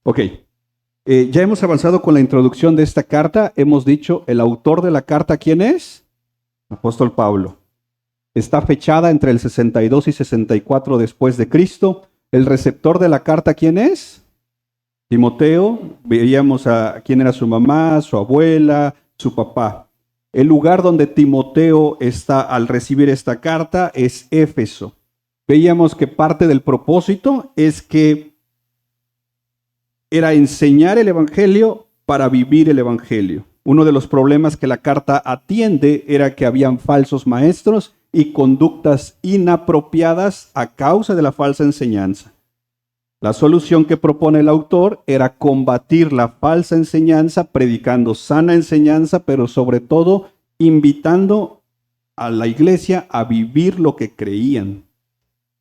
Ok, ya hemos avanzado con la introducción de esta carta. Hemos dicho, el autor de la carta, ¿quién es? Apóstol Pablo. Está fechada entre el 62 y 64 después de Cristo. El receptor de la carta, ¿quién es? Timoteo. Veíamos a quién era su mamá, su abuela, su papá. El lugar donde Timoteo está al recibir esta carta es Éfeso. Veíamos que parte del propósito es que era enseñar el evangelio para vivir el evangelio. Uno de los problemas que la carta atiende era que habían falsos maestros y conductas inapropiadas a causa de la falsa enseñanza. La solución que propone el autor era combatir la falsa enseñanza, predicando sana enseñanza, pero sobre todo invitando a la iglesia a vivir lo que creían.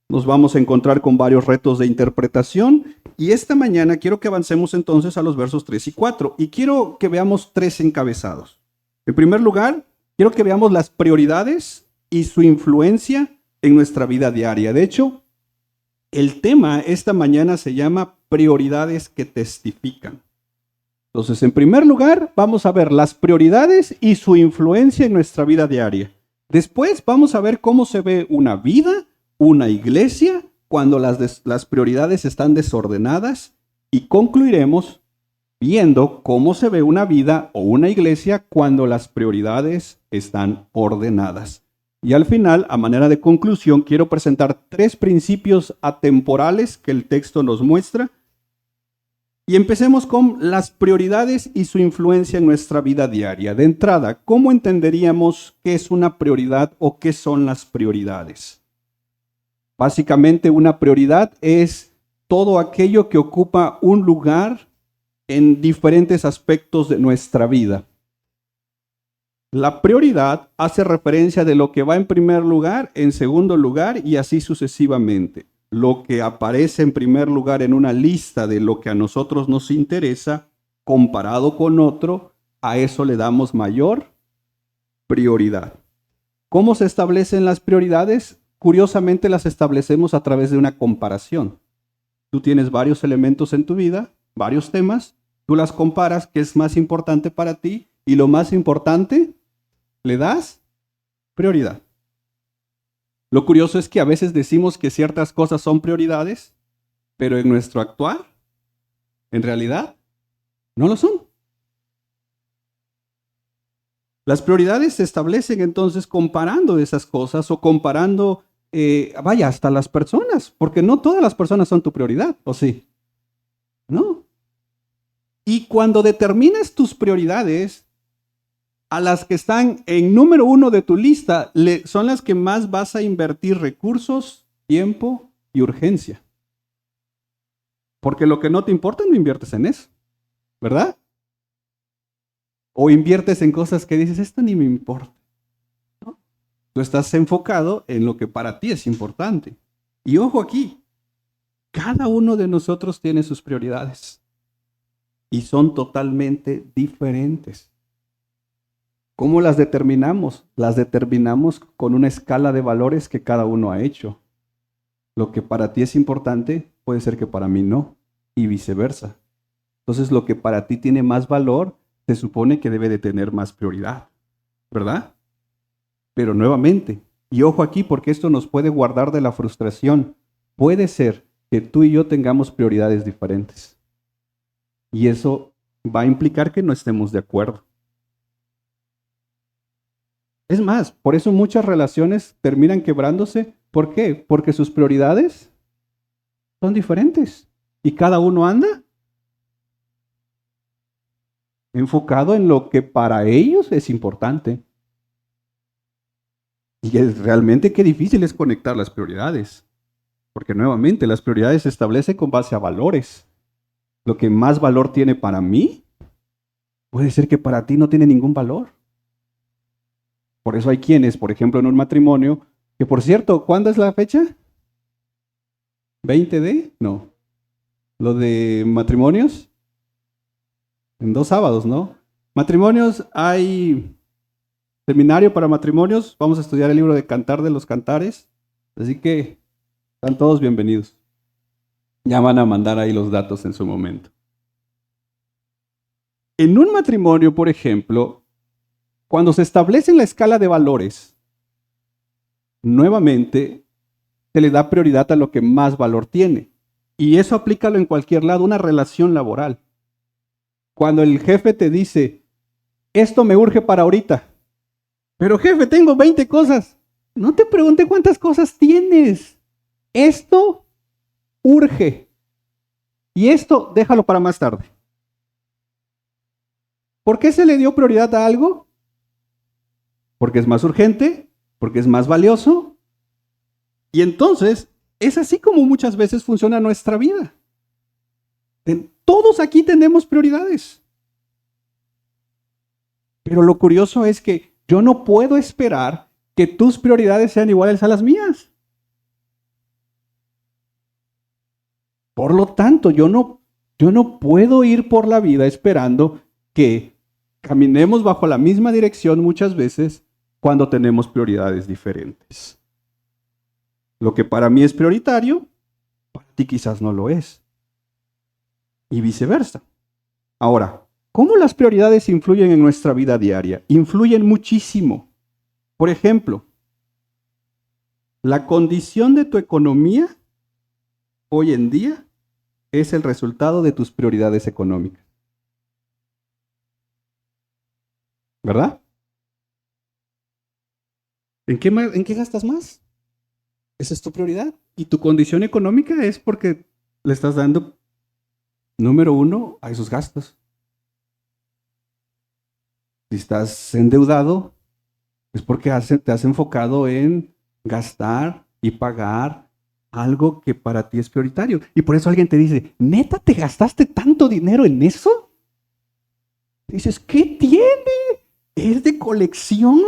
Nos vamos a encontrar con varios retos de interpretación y esta mañana quiero que avancemos entonces a los versos 3 y 4 y quiero que veamos tres encabezados. En primer lugar, quiero que veamos las prioridades y su influencia en nuestra vida diaria. De hecho, el tema esta mañana se llama prioridades que testifican. Entonces, en primer lugar, vamos a ver las prioridades y su influencia en nuestra vida diaria. Después vamos a ver cómo se ve una vida, una iglesia, cuando las prioridades están desordenadas, y concluiremos viendo cómo se ve una vida o una iglesia cuando las prioridades están ordenadas. Y al final, a manera de conclusión, quiero presentar tres principios atemporales que el texto nos muestra. Y empecemos con las prioridades y su influencia en nuestra vida diaria. De entrada, ¿cómo entenderíamos qué es una prioridad o qué son las prioridades? Básicamente, una prioridad es todo aquello que ocupa un lugar en diferentes aspectos de nuestra vida. La prioridad hace referencia de lo que va en primer lugar, en segundo lugar y así sucesivamente. Lo que aparece en primer lugar en una lista de lo que a nosotros nos interesa, comparado con otro, a eso le damos mayor prioridad. ¿Cómo se establecen las prioridades? Curiosamente las establecemos a través de una comparación. Tú tienes varios elementos en tu vida, varios temas, tú las comparas, qué es más importante para ti, y lo más importante, le das prioridad. Lo curioso es que a veces decimos que ciertas cosas son prioridades, pero en nuestro actuar, en realidad, no lo son. Las prioridades se establecen entonces comparando esas cosas o comparando, hasta las personas, porque no todas las personas son tu prioridad, ¿o sí? No. Y cuando determinas tus prioridades, a las que están en número 1 de tu lista, son las que más vas a invertir recursos, tiempo y urgencia. Porque lo que no te importa no inviertes en eso, ¿verdad? O inviertes en cosas que dices, esto ni me importa, ¿no? Tú estás enfocado en lo que para ti es importante. Y ojo aquí, cada uno de nosotros tiene sus prioridades y son totalmente diferentes. ¿Cómo las determinamos? Las determinamos con una escala de valores que cada uno ha hecho. Lo que para ti es importante puede ser que para mí no, y viceversa. Entonces, lo que para ti tiene más valor, se supone que debe de tener más prioridad, ¿verdad? Pero nuevamente, y ojo aquí porque esto nos puede guardar de la frustración, puede ser que tú y yo tengamos prioridades diferentes. Y eso va a implicar que no estemos de acuerdo. Es más, por eso muchas relaciones terminan quebrándose. ¿Por qué? Porque sus prioridades son diferentes y cada uno anda enfocado en lo que para ellos es importante. Y realmente qué difícil es conectar las prioridades, porque nuevamente las prioridades se establecen con base a valores. Lo que más valor tiene para mí, puede ser que para ti no tiene ningún valor. Por eso hay quienes, por ejemplo, en un matrimonio, que por cierto, ¿cuándo es la fecha? ¿20 de? No. Lo de matrimonios, en 2 sábados, ¿no? Matrimonios, hay seminario para matrimonios, vamos a estudiar el libro de Cantar de los Cantares, así que están todos bienvenidos. Ya van a mandar ahí los datos en su momento. En un matrimonio, por ejemplo, cuando se establece en la escala de valores, nuevamente se le da prioridad a lo que más valor tiene. Y eso aplícalo en cualquier lado, una relación laboral. Cuando el jefe te dice, esto me urge para ahorita, pero jefe, tengo 20 cosas. No te pregunte cuántas cosas tienes. Esto urge. Y esto déjalo para más tarde. ¿Por qué se le dio prioridad a algo? Porque es más urgente, porque es más valioso. Y entonces es así como muchas veces funciona nuestra vida. Todos aquí tenemos prioridades. Pero lo curioso es que yo no puedo esperar que tus prioridades sean iguales a las mías. Por lo tanto, yo no puedo ir por la vida esperando que caminemos bajo la misma dirección muchas veces cuando tenemos prioridades diferentes. Lo que para mí es prioritario, para ti quizás no lo es. Y viceversa. Ahora, ¿cómo las prioridades influyen en nuestra vida diaria? Influyen muchísimo. Por ejemplo, la condición de tu economía hoy en día es el resultado de tus prioridades económicas. ¿Verdad? ¿En qué gastas más? Esa es tu prioridad. Y tu condición económica es porque le estás dando, número uno, a esos gastos. Si estás endeudado, es porque te has enfocado en gastar y pagar algo que para ti es prioritario. Y por eso alguien te dice, ¿neta te gastaste tanto dinero en eso? Dices, ¿qué tiene? Es de colección.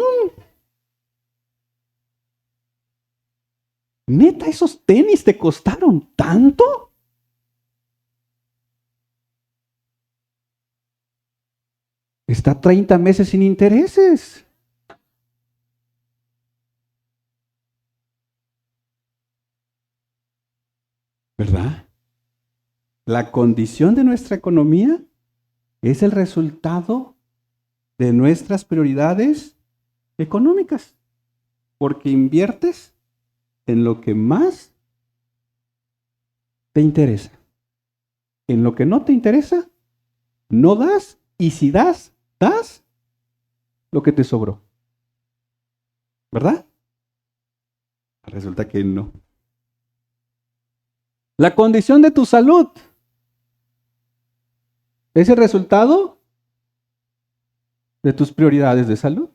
¿Neta esos tenis te costaron tanto? Está 30 meses sin intereses. ¿Verdad? La condición de nuestra economía es el resultado de nuestras prioridades económicas. Porque inviertes en lo que más te interesa. En lo que no te interesa, no das. Y si das lo que te sobró. ¿Verdad? Resulta que no. La condición de tu salud es el resultado de tus prioridades de salud.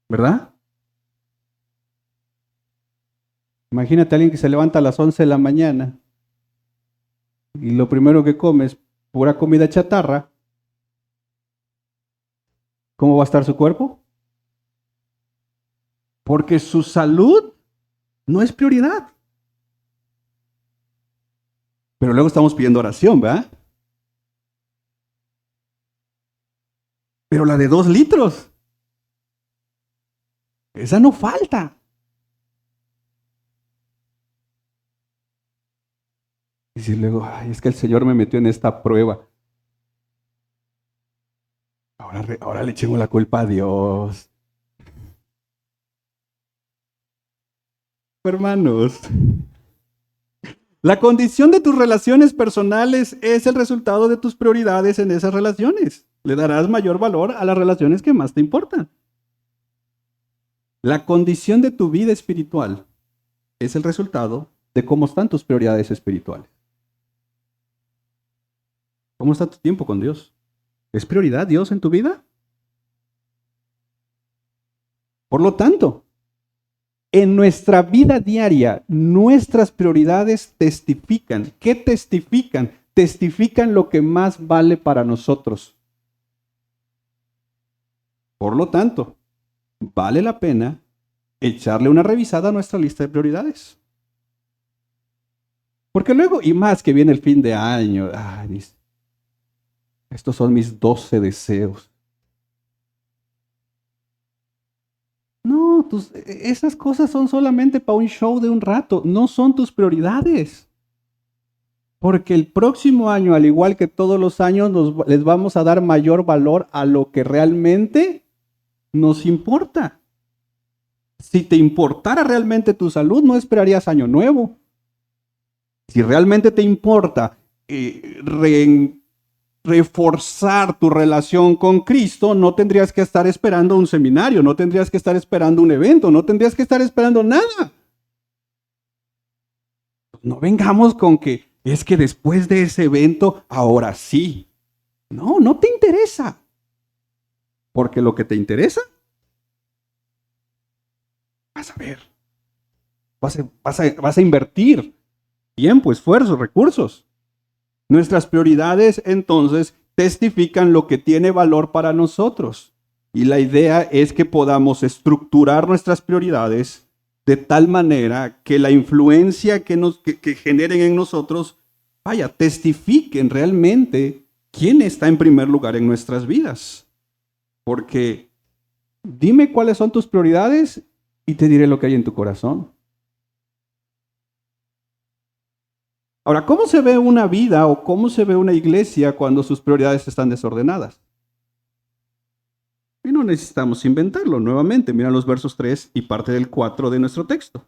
¿Verdad? Imagínate a alguien que se levanta a las 11 de la mañana y lo primero que come es pura comida chatarra. ¿Cómo va a estar su cuerpo? Porque su salud no es prioridad. Pero luego estamos pidiendo oración, ¿verdad? Pero la de 2 litros, esa no falta. Y si luego, ay, es que el Señor me metió en esta prueba. Ahora le echemos la culpa a Dios. Hermanos, la condición de tus relaciones personales es el resultado de tus prioridades en esas relaciones. Le darás mayor valor a las relaciones que más te importan. La condición de tu vida espiritual es el resultado de cómo están tus prioridades espirituales. ¿Cómo está tu tiempo con Dios? ¿Es prioridad Dios en tu vida? Por lo tanto, en nuestra vida diaria, nuestras prioridades testifican. ¿Qué testifican? Testifican lo que más vale para nosotros. Por lo tanto, vale la pena echarle una revisada a nuestra lista de prioridades. Porque luego, y más que viene el fin de año, estos son mis 12 deseos. No, esas cosas son solamente para un show de un rato, no son tus prioridades. Porque el próximo año, al igual que todos los años, les vamos a dar mayor valor a lo que realmente nos importa. Si te importara realmente tu salud, no esperarías año nuevo. Si realmente te importa reforzar tu relación con Cristo, no tendrías que estar esperando un seminario, no tendrías que estar esperando un evento, no tendrías que estar esperando nada. No vengamos con que es que después de ese evento, ahora sí. No, no te interesa. Porque lo que te interesa, vas a ver. Vas a invertir tiempo, esfuerzo, recursos. Nuestras prioridades entonces testifican lo que tiene valor para nosotros. Y la idea es que podamos estructurar nuestras prioridades de tal manera que la influencia que generen en nosotros, testifiquen realmente quién está en primer lugar en nuestras vidas. Porque dime cuáles son tus prioridades y te diré lo que hay en tu corazón. Ahora, ¿cómo se ve una vida o cómo se ve una iglesia cuando sus prioridades están desordenadas? Y no necesitamos inventarlo nuevamente. Mira los versos 3 y parte del 4 de nuestro texto.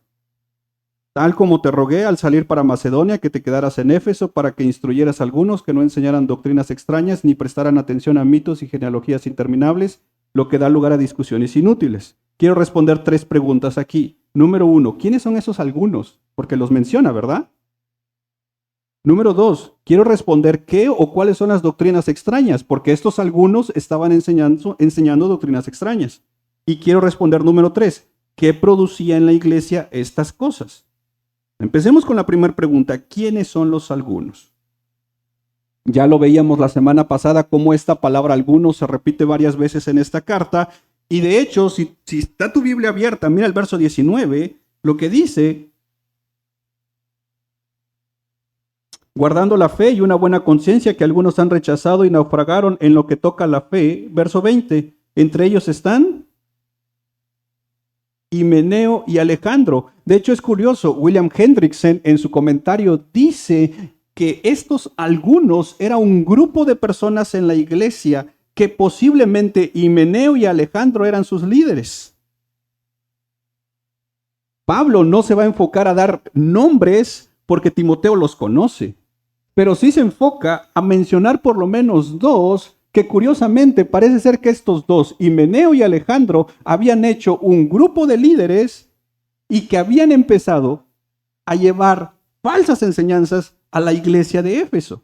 Tal como te rogué al salir para Macedonia que te quedaras en Éfeso para que instruyeras a algunos que no enseñaran doctrinas extrañas ni prestaran atención a mitos y genealogías interminables, lo que da lugar a discusiones inútiles. Quiero responder 3 preguntas aquí. Número 1, ¿quiénes son esos algunos? Porque los menciona, ¿verdad? Número 2, quiero responder qué o cuáles son las doctrinas extrañas, porque estos algunos estaban enseñando doctrinas extrañas. Y quiero responder número 3, ¿qué producía en la iglesia estas cosas? Empecemos con la primera pregunta, ¿quiénes son los algunos? Ya lo veíamos la semana pasada, cómo esta palabra algunos se repite varias veces en esta carta, y de hecho, si está tu Biblia abierta, mira el verso 19, lo que dice: guardando la fe y una buena conciencia que algunos han rechazado y naufragaron en lo que toca a la fe. Verso 20, entre ellos están Himeneo y Alejandro. De hecho es curioso, William Hendrickson en su comentario dice que estos algunos era un grupo de personas en la iglesia que posiblemente Himeneo y Alejandro eran sus líderes. Pablo no se va a enfocar a dar nombres porque Timoteo los conoce, pero sí se enfoca a mencionar por lo menos 2 que curiosamente parece ser que estos 2, Himeneo y Alejandro, habían hecho un grupo de líderes y que habían empezado a llevar falsas enseñanzas a la iglesia de Éfeso.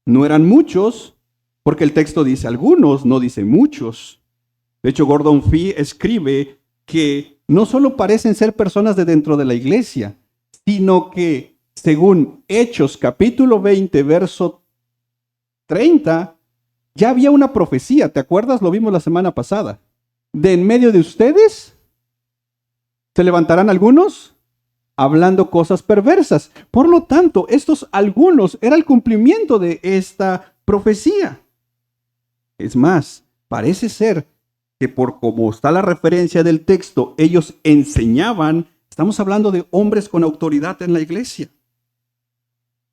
No eran muchos, porque el texto dice algunos, no dice muchos. De hecho, Gordon Fee escribe que no solo parecen ser personas de dentro de la iglesia, sino que según Hechos capítulo 20, verso 30, ya había una profecía, ¿te acuerdas? Lo vimos la semana pasada. De en medio de ustedes se levantarán algunos hablando cosas perversas. Por lo tanto, estos algunos era el cumplimiento de esta profecía. Es más, parece ser que por como está la referencia del texto, ellos enseñaban, estamos hablando de hombres con autoridad en la iglesia.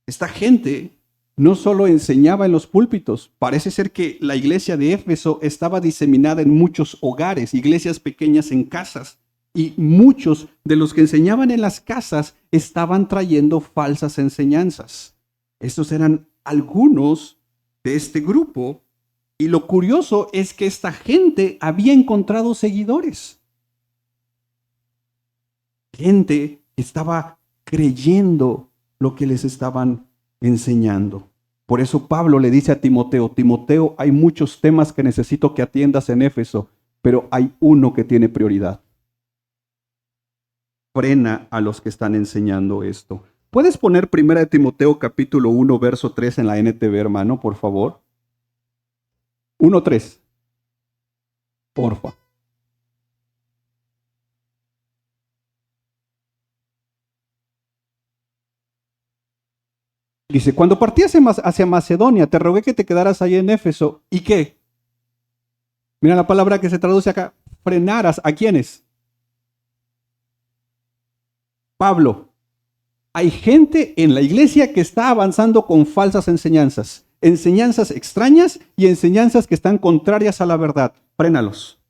Esta gente no solo enseñaba en los púlpitos, parece ser que la iglesia de Éfeso estaba diseminada en muchos hogares, iglesias pequeñas en casas, y muchos de los que enseñaban en las casas estaban trayendo falsas enseñanzas. Estos eran algunos de este grupo, y lo curioso es que esta gente había encontrado seguidores. Gente que estaba creyendo lo que les estaban enseñando. Por eso Pablo le dice a Timoteo, Timoteo, hay muchos temas que necesito que atiendas en Éfeso, pero hay uno que tiene prioridad. Frena a los que están enseñando esto. ¿Puedes poner 1 Timoteo capítulo 1, verso 3 en la NTV, hermano, por favor? 1:3. Porfa. Dice, cuando partías hacia Macedonia, te rogué que te quedaras ahí en Éfeso. ¿Y qué? Mira la palabra que se traduce acá. Frenaras. ¿A quiénes? Pablo. hay gente en la iglesia que está avanzando con falsas enseñanzas, enseñanzas extrañas y enseñanzas que están contrarias a la verdad. Frénalos.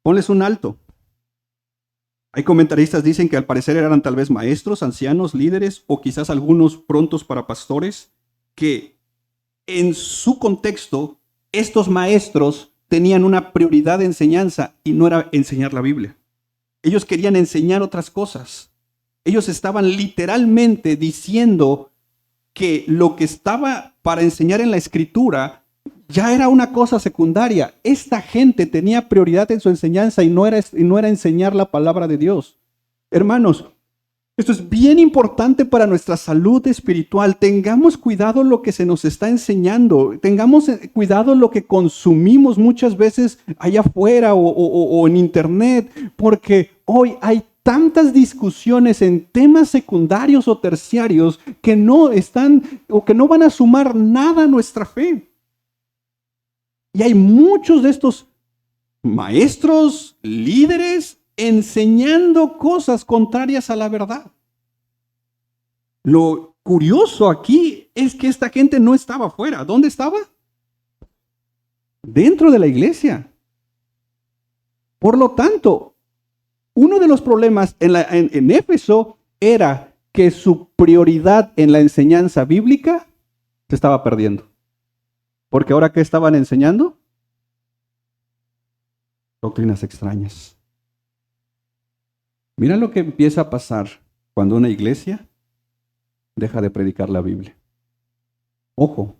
Ponles un alto. Hay comentaristas que dicen que al parecer eran tal vez maestros, ancianos, líderes o quizás algunos prontos para pastores, que en su contexto estos maestros tenían una prioridad de enseñanza y no era enseñar la Biblia. Ellos querían enseñar otras cosas. Ellos estaban literalmente diciendo que lo que estaba para enseñar en la Escritura ya era una cosa secundaria. Esta gente tenía prioridad en su enseñanza y no era enseñar la palabra de Dios. Hermanos, esto es bien importante para nuestra salud espiritual. Tengamos cuidado lo que se nos está enseñando. Tengamos cuidado lo que consumimos muchas veces allá afuera o en internet, porque hoy hay tantas discusiones en temas secundarios o terciarios que no están o que no van a sumar nada a nuestra fe. Y hay muchos de estos maestros, líderes, enseñando cosas contrarias a la verdad. Lo curioso aquí es que esta gente no estaba afuera. ¿Dónde estaba? Dentro de la iglesia. Por lo tanto, uno de los problemas en Éfeso era que su prioridad en la enseñanza bíblica se estaba perdiendo. Porque ahora, ¿qué estaban enseñando? Doctrinas extrañas. Mira lo que empieza a pasar cuando una iglesia deja de predicar la Biblia. Ojo,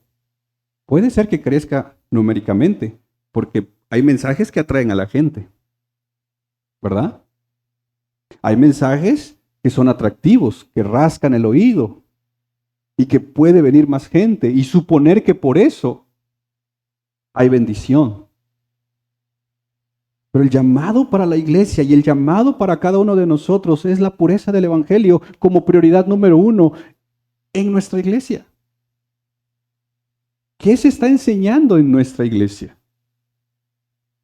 puede ser que crezca numéricamente, porque hay mensajes que atraen a la gente, ¿verdad? Hay mensajes que son atractivos, que rascan el oído y que puede venir más gente y suponer que por eso hay bendición. Pero el llamado para la iglesia y el llamado para cada uno de nosotros es la pureza del evangelio como prioridad número 1 en nuestra iglesia. ¿Qué se está enseñando en nuestra iglesia?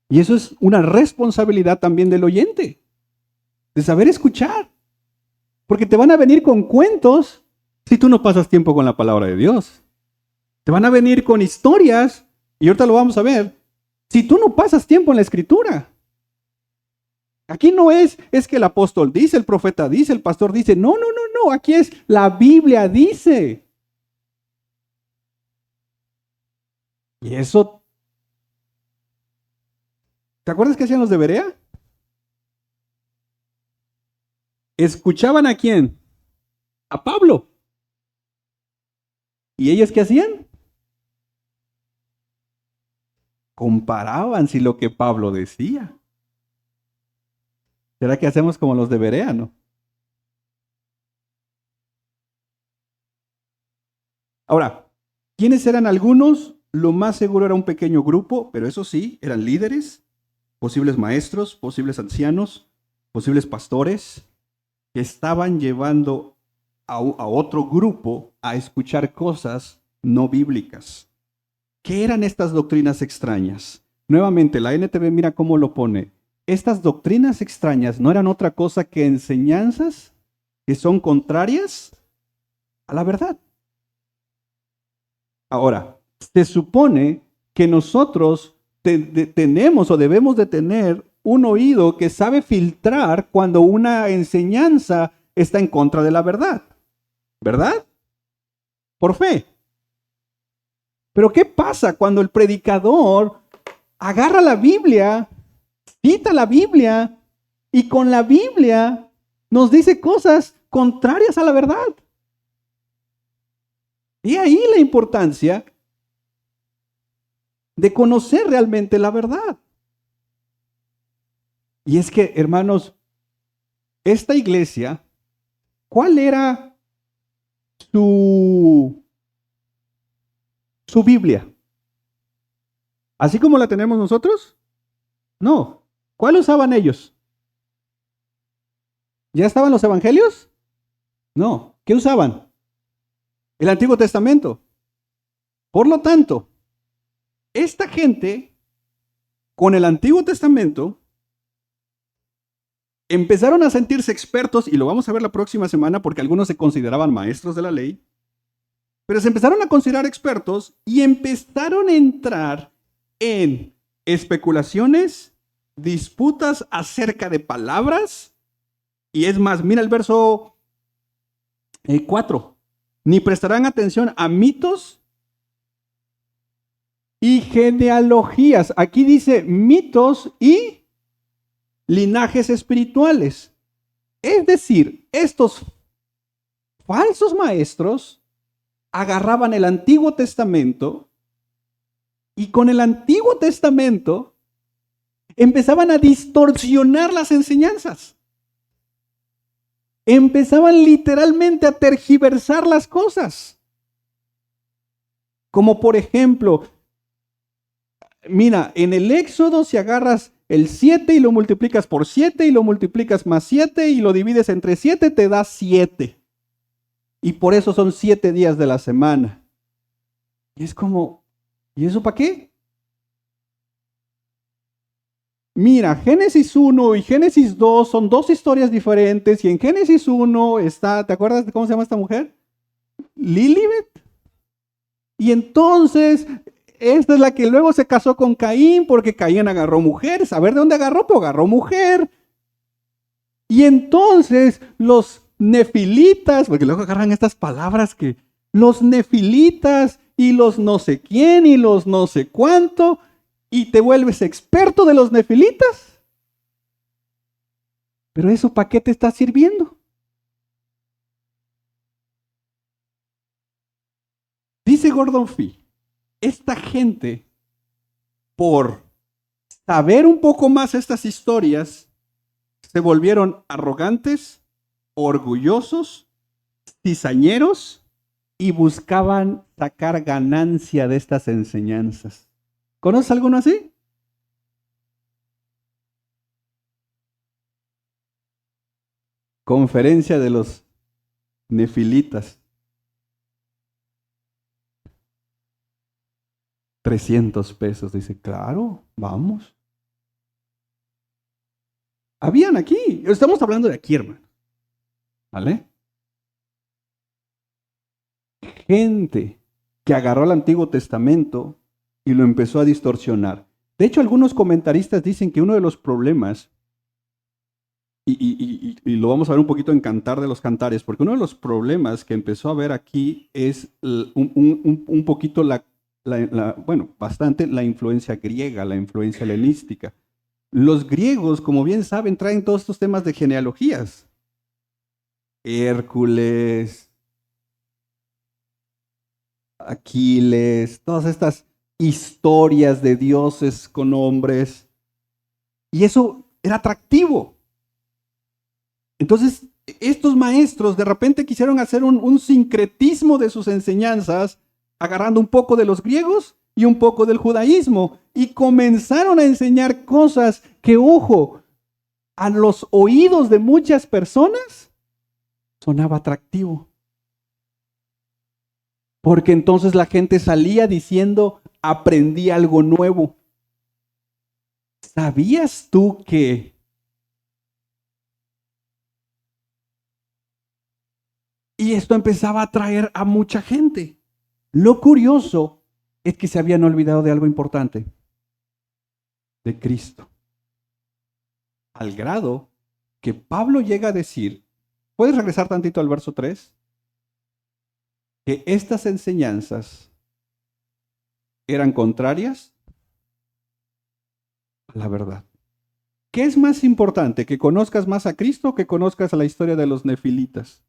Y eso es una responsabilidad también del oyente, de saber escuchar. Porque te van a venir con cuentos si tú no pasas tiempo con la palabra de Dios. Te van a venir con historias, y ahorita lo vamos a ver, si tú no pasas tiempo en la Escritura. Aquí no es que el apóstol dice, el profeta dice, el pastor dice. No. Aquí es la Biblia dice. Y eso, ¿te acuerdas qué hacían los de Berea? ¿Escuchaban a quién? A Pablo. ¿Y ellos qué hacían? Comparaban si lo que Pablo decía. ¿Será que hacemos como los de Berea, no? Ahora, ¿quiénes eran algunos? Lo más seguro era un pequeño grupo, pero eso sí, eran líderes, posibles maestros, posibles ancianos, posibles pastores, que estaban llevando a otro grupo a escuchar cosas no bíblicas. ¿Qué eran estas doctrinas extrañas? Nuevamente, la NTV mira cómo lo pone. Estas doctrinas extrañas no eran otra cosa que enseñanzas que son contrarias a la verdad. Ahora, se supone que nosotros tenemos o debemos de tener un oído que sabe filtrar cuando una enseñanza está en contra de la verdad. ¿Verdad? Por fe. Pero ¿qué pasa cuando el predicador agarra la Biblia, cita la Biblia y con la Biblia nos dice cosas contrarias a la verdad? Y ahí la importancia de conocer realmente la verdad. Y es que, hermanos, esta iglesia, ¿cuál era su Biblia? ¿Así como la tenemos nosotros? No. ¿Cuál usaban ellos? ¿Ya estaban los evangelios? No. ¿Qué usaban? El Antiguo Testamento. Por lo tanto, esta gente, con el Antiguo Testamento, empezaron a sentirse expertos, y lo vamos a ver la próxima semana porque algunos se consideraban maestros de la ley, pero se empezaron a considerar expertos y empezaron a entrar en especulaciones, disputas acerca de palabras, y es más, mira el verso 4, ni prestarán atención a mitos y genealogías. Aquí dice mitos y linajes espirituales. Es decir, estos falsos maestros agarraban el Antiguo Testamento y con el Antiguo Testamento empezaban a distorsionar las enseñanzas. Empezaban literalmente a tergiversar las cosas. Como por ejemplo, mira, en el Éxodo, si agarras el 7 y lo multiplicas por 7 y lo multiplicas más 7 y lo divides entre 7, te da 7. Y por eso son 7 días de la semana. Y es como, ¿y eso para qué? Mira, Génesis 1 y Génesis 2 son dos historias diferentes. Y en Génesis 1 está, ¿te acuerdas de cómo se llama esta mujer? Lilibet. Y entonces, esta es la que luego se casó con Caín porque Caín agarró mujeres. A ver de dónde agarró, pues agarró mujer. Y entonces los nefilitas, porque luego agarran estas palabras que los nefilitas y los no sé quién y los no sé cuánto, y te vuelves experto de los nefilitas. Pero eso, ¿para qué te está sirviendo? Dice Gordon Fee, esta gente, por saber un poco más estas historias, se volvieron arrogantes, orgullosos, cizañeros y buscaban sacar ganancia de estas enseñanzas. ¿Conoces alguno así? Conferencia de los nefilitas. 300 pesos, dice, claro, vamos. Habían aquí, estamos hablando de aquí, hermano. ¿Vale? Gente que agarró el Antiguo Testamento y lo empezó a distorsionar. De hecho, algunos comentaristas dicen que uno de los problemas, y lo vamos a ver un poquito en Cantar de los Cantares, porque uno de los problemas que empezó a ver aquí es un poquito bastante la influencia griega, la influencia helenística. Los griegos, como bien saben, traen todos estos temas de genealogías. Hércules, Aquiles, todas estas historias de dioses con hombres. Y eso era atractivo. Entonces, estos maestros de repente quisieron hacer un sincretismo de sus enseñanzas, agarrando un poco de los griegos y un poco del judaísmo. Y comenzaron a enseñar cosas que, ojo, a los oídos de muchas personas sonaba atractivo. Porque entonces la gente salía diciendo, aprendí algo nuevo. ¿Sabías tú que y esto empezaba a atraer a mucha gente? Lo curioso es que se habían olvidado de algo importante, de Cristo. Al grado que Pablo llega a decir, ¿puedes regresar tantito al verso 3? Que estas enseñanzas eran contrarias a la verdad. ¿Qué es más importante? ¿Que conozcas más a Cristo o que conozcas a la historia de los nefilitas?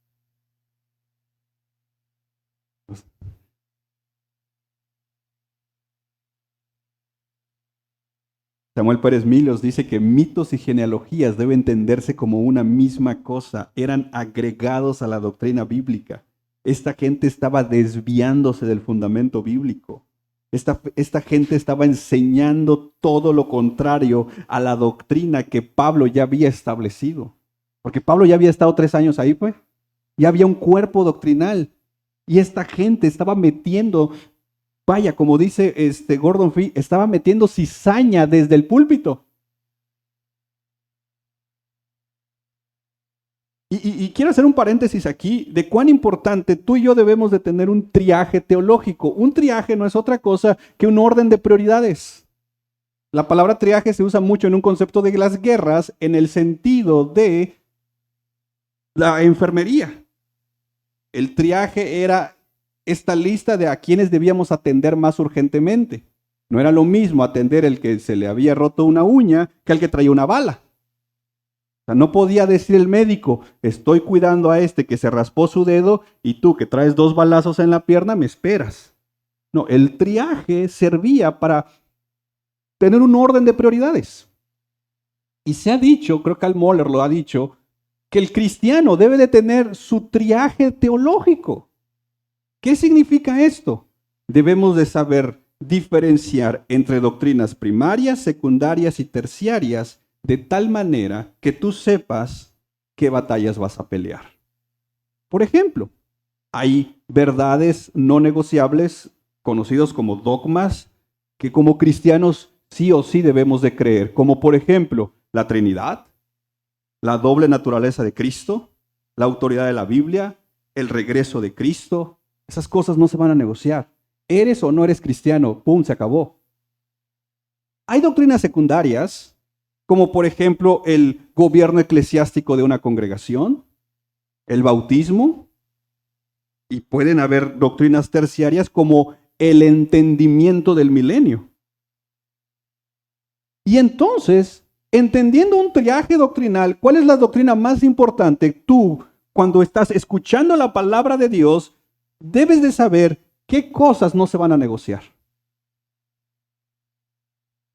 Samuel Pérez Millos dice que mitos y genealogías deben entenderse como una misma cosa, eran agregados a la doctrina bíblica. Esta gente estaba desviándose del fundamento bíblico. Esta gente estaba enseñando todo lo contrario a la doctrina que Pablo ya había establecido. Porque Pablo ya había estado 3 años ahí, pues. Ya había un cuerpo doctrinal. Y esta gente estaba metiendo, vaya, como dice Gordon Fee, estaba metiendo cizaña desde el púlpito. Y quiero hacer un paréntesis aquí de cuán importante tú y yo debemos de tener un triaje teológico. Un triaje no es otra cosa que un orden de prioridades. La palabra triaje se usa mucho en un concepto de las guerras en el sentido de la enfermería. El triaje era esta lista de a quienes debíamos atender más urgentemente. No era lo mismo atender el que se le había roto una uña que al que traía una bala. O sea, no podía decir el médico, estoy cuidando a este que se raspó su dedo y tú que traes 2 balazos en la pierna me esperas. No, el triaje servía para tener un orden de prioridades. Y se ha dicho, creo que Al Mohler lo ha dicho, que el cristiano debe de tener su triaje teológico. ¿Qué significa esto? Debemos de saber diferenciar entre doctrinas primarias, secundarias y terciarias de tal manera que tú sepas qué batallas vas a pelear. Por ejemplo, hay verdades no negociables, conocidos como dogmas, que como cristianos sí o sí debemos de creer, como por ejemplo la Trinidad, la doble naturaleza de Cristo, la autoridad de la Biblia, el regreso de Cristo. Esas cosas no se van a negociar. ¿Eres o no eres cristiano? ¡Pum! Se acabó. Hay doctrinas secundarias, como por ejemplo el gobierno eclesiástico de una congregación, el bautismo, y pueden haber doctrinas terciarias como el entendimiento del milenio. Y entonces, entendiendo un triaje doctrinal, ¿cuál es la doctrina más importante? Tú, cuando estás escuchando la palabra de Dios, debes de saber qué cosas no se van a negociar.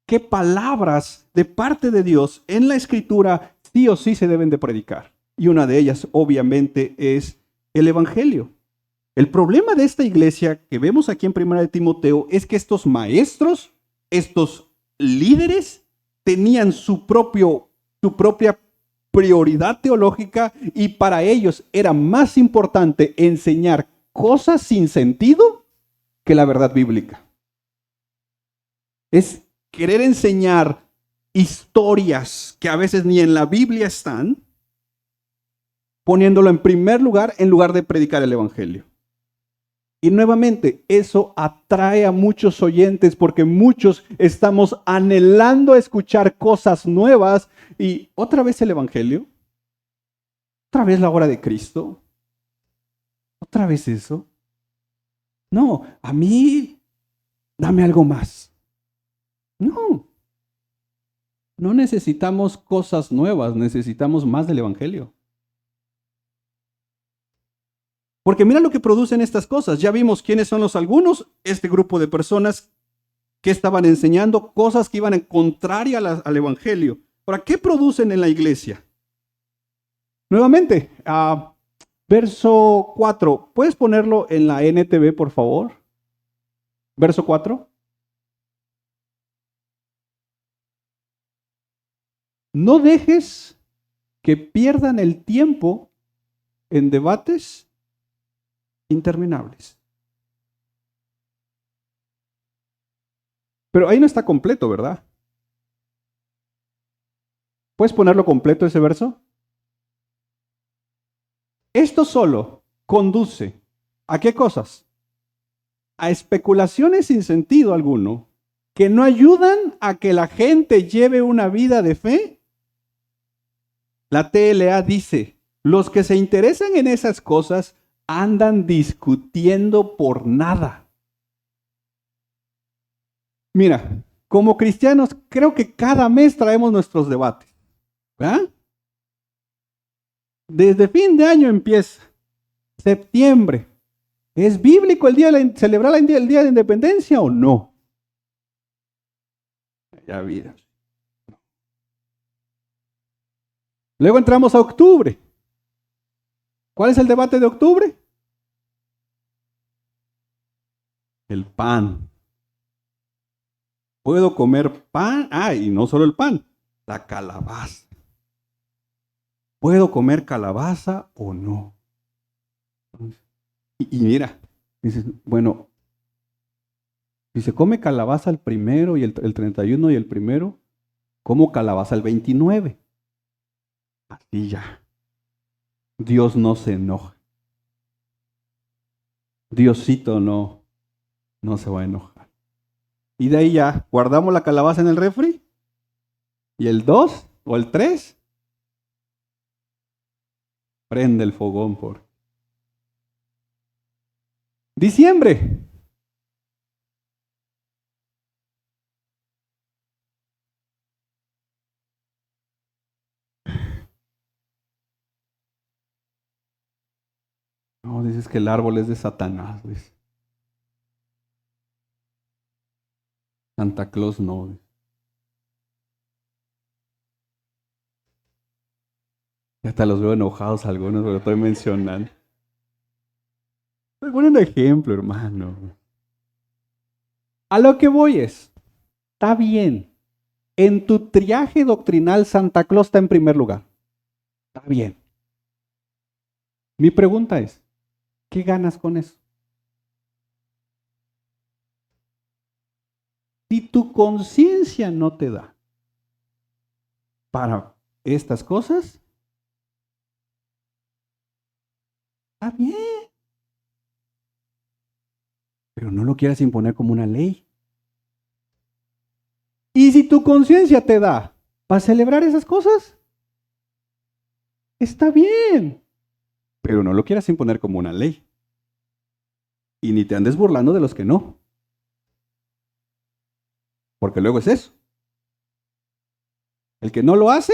¿Qué palabras de parte de Dios en la Escritura sí o sí se deben de predicar? Y una de ellas, obviamente, es el Evangelio. El problema de esta iglesia que vemos aquí en 1 de Timoteo es que estos maestros, estos líderes, tenían su propia prioridad teológica y para ellos era más importante enseñar cosas sin sentido que la verdad bíblica. Es querer enseñar historias que a veces ni en la Biblia están, poniéndolo en primer lugar en lugar de predicar el Evangelio. Y nuevamente, eso atrae a muchos oyentes porque muchos estamos anhelando escuchar cosas nuevas y otra vez el Evangelio, otra vez la obra de Cristo, otra vez eso. No, a mí, dame algo más. No necesitamos cosas nuevas, necesitamos más del Evangelio. Porque mira lo que producen estas cosas. Ya vimos quiénes son los algunos, este grupo de personas que estaban enseñando cosas que iban en contraria al Evangelio. ¿Para qué producen en la iglesia? Nuevamente, verso 4. ¿Puedes ponerlo en la NTV, por favor? Verso 4. No dejes que pierdan el tiempo en debates interminables. Pero ahí no está completo, ¿verdad? ¿Puedes ponerlo completo ese verso? Esto solo conduce ¿a qué cosas? A especulaciones sin sentido alguno que no ayudan a que la gente lleve una vida de fe. La TLA dice, los que se interesan en esas cosas andan discutiendo por nada. Mira, como cristianos creo que cada mes traemos nuestros debates, ¿verdad? Desde fin de año empieza, septiembre. ¿Es bíblico el día de celebrar el día de la independencia o no? Ya mira. Luego entramos a octubre. ¿Cuál es el debate de octubre? El pan. ¿Puedo comer pan? Y no solo el pan, la calabaza. ¿Puedo comer calabaza o no? Y mira, dices, bueno, si se come calabaza el primero y el 31 y el primero, ¿como calabaza el 29? Así ya. Dios no se enoja. Diosito no se va a enojar. Y de ahí ya, guardamos la calabaza en el refri. Y el 2 o el 3, prende el fogón por diciembre. No, dices que el árbol es de Satanás. Dice. Santa Claus no. Ya hasta los veo enojados algunos, pero estoy mencionando. Estoy poniendo ejemplo, hermano. A lo que voy es, está bien. En tu triaje doctrinal, Santa Claus está en primer lugar. Está bien. Mi pregunta es, ¿qué ganas con eso? Si tu conciencia no te da para estas cosas, está bien. Pero no lo quieras imponer como una ley. Y si tu conciencia te da para celebrar esas cosas, está bien. Pero no lo quieras imponer como una ley. Y ni te andes burlando de los que no. Porque luego es eso. El que no lo hace,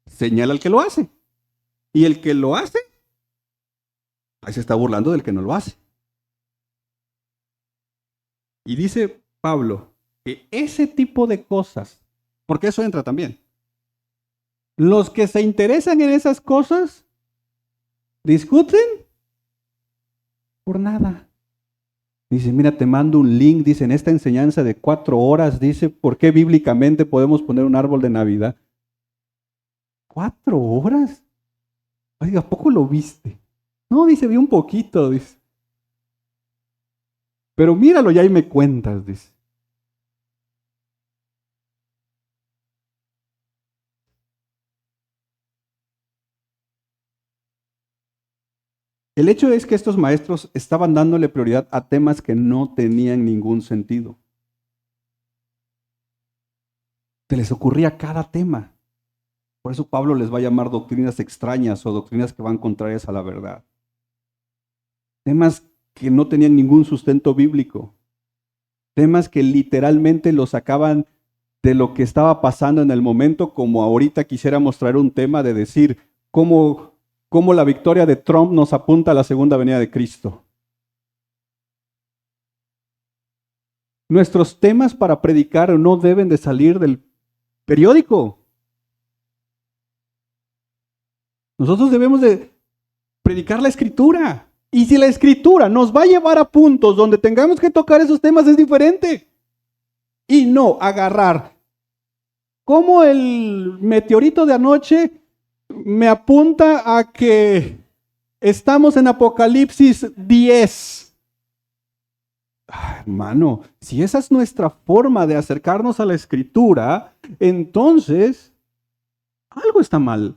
señala al que lo hace. Y el que lo hace, ahí se está burlando del que no lo hace. Y dice Pablo que ese tipo de cosas, porque eso entra también, los que se interesan en esas cosas, discuten por nada. Dice, mira, te mando un link, dice, en esta enseñanza de 4 horas, dice, ¿por qué bíblicamente podemos poner un árbol de Navidad? 4 horas. Oiga, ¿a poco lo viste? No, dice, vi un poquito, dice. Pero míralo y ahí me cuentas, dice. El hecho es que estos maestros estaban dándole prioridad a temas que no tenían ningún sentido. Se les ocurría cada tema. Por eso Pablo les va a llamar doctrinas extrañas o doctrinas que van contrarias a la verdad. Temas que no tenían ningún sustento bíblico. Temas que literalmente los sacaban de lo que estaba pasando en el momento, como ahorita quisiera mostrar un tema de decir cómo la victoria de Trump nos apunta a la segunda venida de Cristo. Nuestros temas para predicar no deben de salir del periódico. Nosotros debemos de predicar la Escritura. Y si la Escritura nos va a llevar a puntos donde tengamos que tocar esos temas, es diferente. Y no agarrar como el meteorito de anoche me apunta a que estamos en Apocalipsis 10. Hermano, si esa es nuestra forma de acercarnos a la Escritura, entonces algo está mal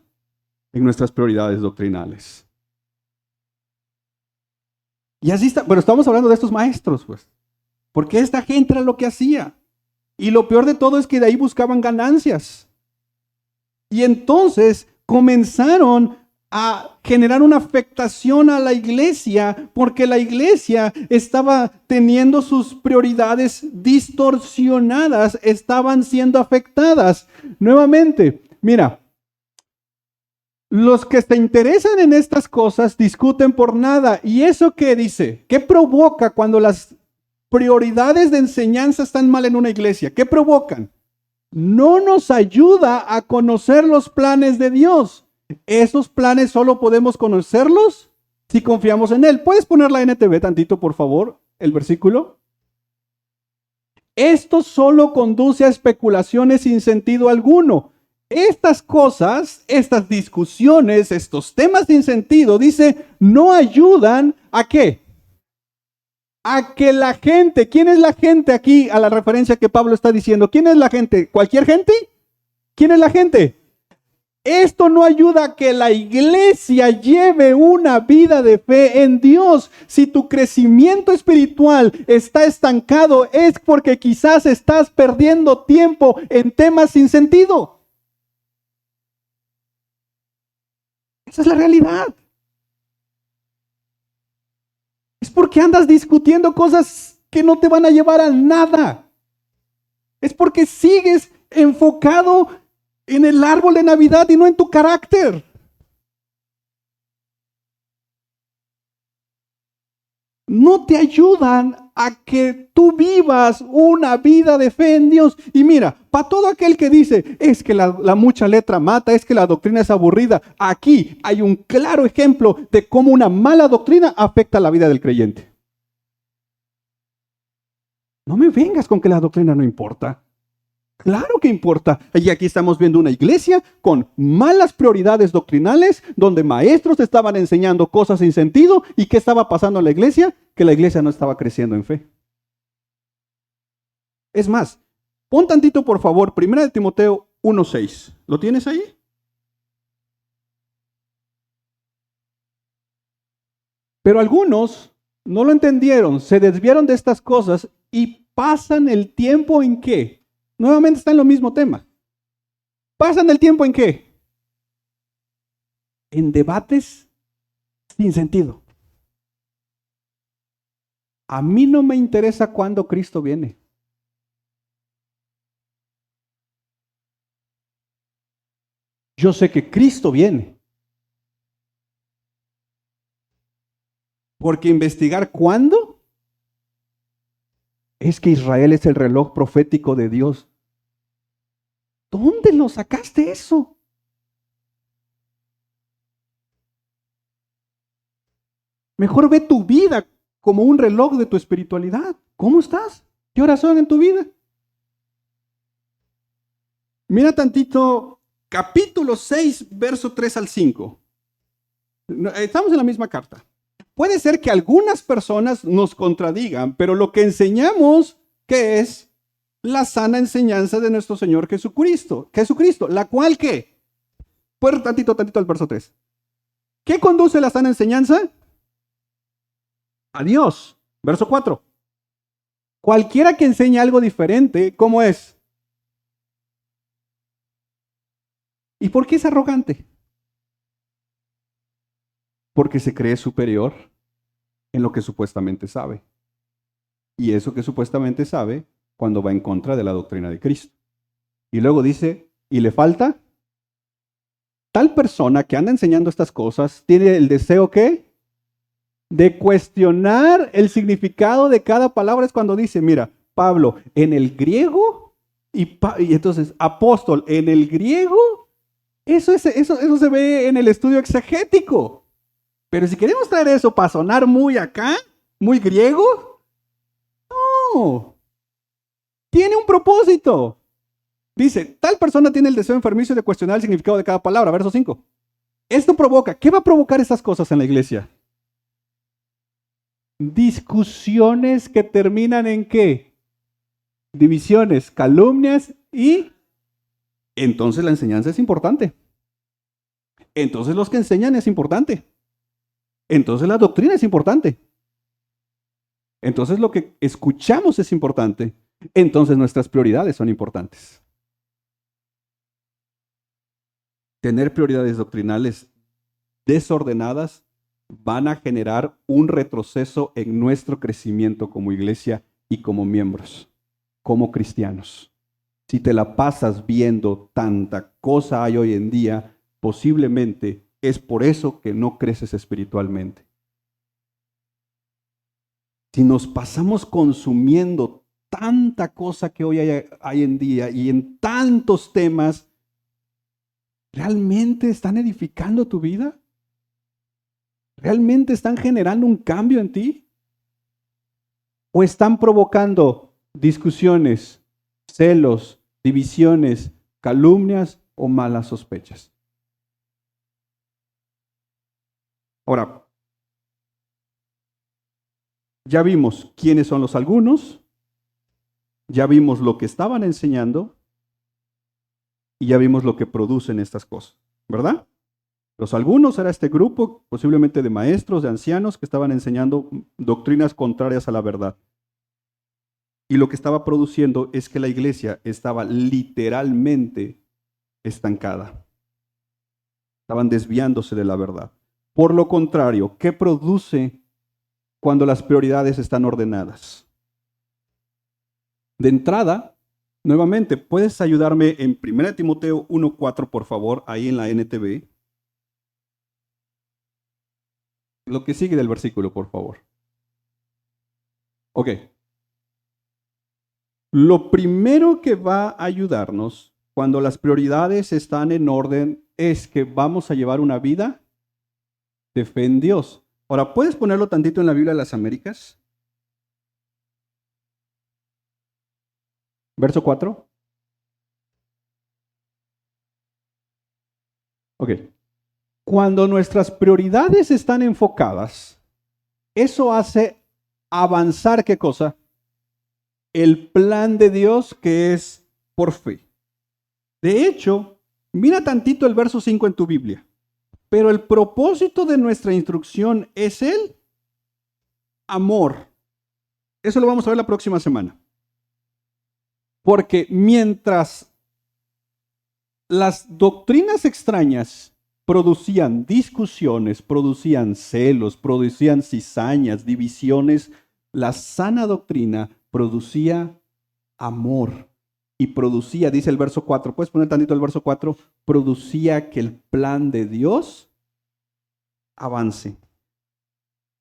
en nuestras prioridades doctrinales. Y así está, pero estamos hablando de estos maestros, pues, porque esta gente era lo que hacía. Y lo peor de todo es que de ahí buscaban ganancias. Y entonces comenzaron a generar una afectación a la iglesia, porque la iglesia estaba teniendo sus prioridades distorsionadas, estaban siendo afectadas. Nuevamente, mira, los que se interesan en estas cosas discuten por nada. ¿Y eso qué dice? ¿Qué provoca cuando las prioridades de enseñanza están mal en una iglesia? ¿Qué provocan? No nos ayuda a conocer los planes de Dios. Esos planes solo podemos conocerlos si confiamos en Él. ¿Puedes poner la NTV tantito, por favor, el versículo? Esto solo conduce a especulaciones sin sentido alguno. Estas cosas, estas discusiones, estos temas sin sentido, dice, no ayudan ¿a qué? A que la gente, ¿quién es la gente aquí a la referencia que Pablo está diciendo? ¿Quién es la gente? ¿Cualquier gente? ¿Quién es la gente? Esto no ayuda a que la iglesia lleve una vida de fe en Dios. Si tu crecimiento espiritual está estancado, es porque quizás estás perdiendo tiempo en temas sin sentido. Esa es la realidad. Es porque andas discutiendo cosas que no te van a llevar a nada. Es porque sigues enfocado en el árbol de Navidad y no en tu carácter. No te ayudan a que tú vivas una vida de fe en Dios. Y mira, para todo aquel que dice, es que la mucha letra mata, es que la doctrina es aburrida, aquí hay un claro ejemplo de cómo una mala doctrina afecta la vida del creyente. No me vengas con que la doctrina no importa. Claro que importa. Y aquí estamos viendo una iglesia con malas prioridades doctrinales, donde maestros estaban enseñando cosas sin sentido. ¿Y qué estaba pasando en la iglesia? Que la iglesia no estaba creciendo en fe. Es más, pon tantito por favor, 1 Timoteo 1:6. ¿Lo tienes ahí? Pero algunos no lo entendieron, se desviaron de estas cosas y pasan el tiempo en qué. Nuevamente está en lo mismo tema. ¿Pasan el tiempo en qué? En debates sin sentido. A mí no me interesa cuándo Cristo viene. Yo sé que Cristo viene. Porque investigar cuándo es que Israel es el reloj profético de Dios. ¿Dónde lo sacaste eso? Mejor ve tu vida como un reloj de tu espiritualidad. ¿Cómo estás? ¿Qué horas son en tu vida? Mira tantito, capítulo 6, verso 3 al 5. Estamos en la misma carta. Puede ser que algunas personas nos contradigan, pero lo que enseñamos, ¿qué es? La sana enseñanza de nuestro Señor Jesucristo. Jesucristo, la cual, ¿qué? Pues tantito al verso 3. ¿Qué conduce la sana enseñanza? A Dios. Verso 4. Cualquiera que enseñe algo diferente, ¿cómo es? ¿Y por qué es arrogante? Porque se cree superior en lo que supuestamente sabe. Y eso que supuestamente sabe cuando va en contra de la doctrina de Cristo. Y luego dice, ¿y le falta? Tal persona que anda enseñando estas cosas tiene el deseo, ¿qué? De cuestionar el significado de cada palabra. Es cuando dice, mira, Pablo, en el griego, y entonces, apóstol, en el griego, eso se ve en el estudio exegético. Pero si queremos traer eso para sonar muy acá, muy griego, no. Tiene un propósito. Dice, tal persona tiene el deseo enfermizo de cuestionar el significado de cada palabra. Verso 5. Esto provoca, ¿qué va a provocar estas cosas en la iglesia? Discusiones que terminan en ¿qué? Divisiones, calumnias y entonces la enseñanza es importante. Entonces los que enseñan es importante. Entonces la doctrina es importante. Entonces lo que escuchamos es importante. Entonces nuestras prioridades son importantes. Tener prioridades doctrinales desordenadas van a generar un retroceso en nuestro crecimiento como iglesia y como miembros, como cristianos. Si te la pasas viendo tanta cosa hay hoy en día, posiblemente es por eso que no creces espiritualmente. Si nos pasamos consumiendo tanta cosa que hoy hay en día y en tantos temas, ¿realmente están edificando tu vida? ¿Realmente están generando un cambio en ti? ¿O están provocando discusiones, celos, divisiones, calumnias o malas sospechas? Ahora, ya vimos quiénes son los algunos, ya vimos lo que estaban enseñando y ya vimos lo que producen estas cosas. ¿verdad? Los algunos era este grupo, posiblemente de maestros, de ancianos, que estaban enseñando doctrinas contrarias a la verdad. Y lo que estaba produciendo es que la iglesia estaba literalmente estancada. Estaban desviándose de la verdad. Por lo contrario, ¿qué produce cuando las prioridades están ordenadas? De entrada, nuevamente, ¿puedes ayudarme en 1 Timoteo 1:4, por favor, ahí en la NTV? Lo que sigue del versículo, por favor. Ok. Lo primero que va a ayudarnos cuando las prioridades están en orden es que vamos a llevar una vida de fe en Dios. Ahora, ¿puedes ponerlo tantito en la Biblia de las Américas? Verso 4. Ok. Cuando nuestras prioridades están enfocadas, eso hace avanzar, ¿qué cosa? El plan de Dios, que es por fe. De hecho, mira tantito el verso 5 en tu Biblia. Pero el propósito de nuestra instrucción es el amor. Eso lo vamos a ver la próxima semana. Porque mientras las doctrinas extrañas producían discusiones, producían celos, producían cizañas, divisiones, la sana doctrina producía amor. Y producía, dice el verso 4, ¿puedes poner tantito el verso 4? Producía que el plan de Dios avance.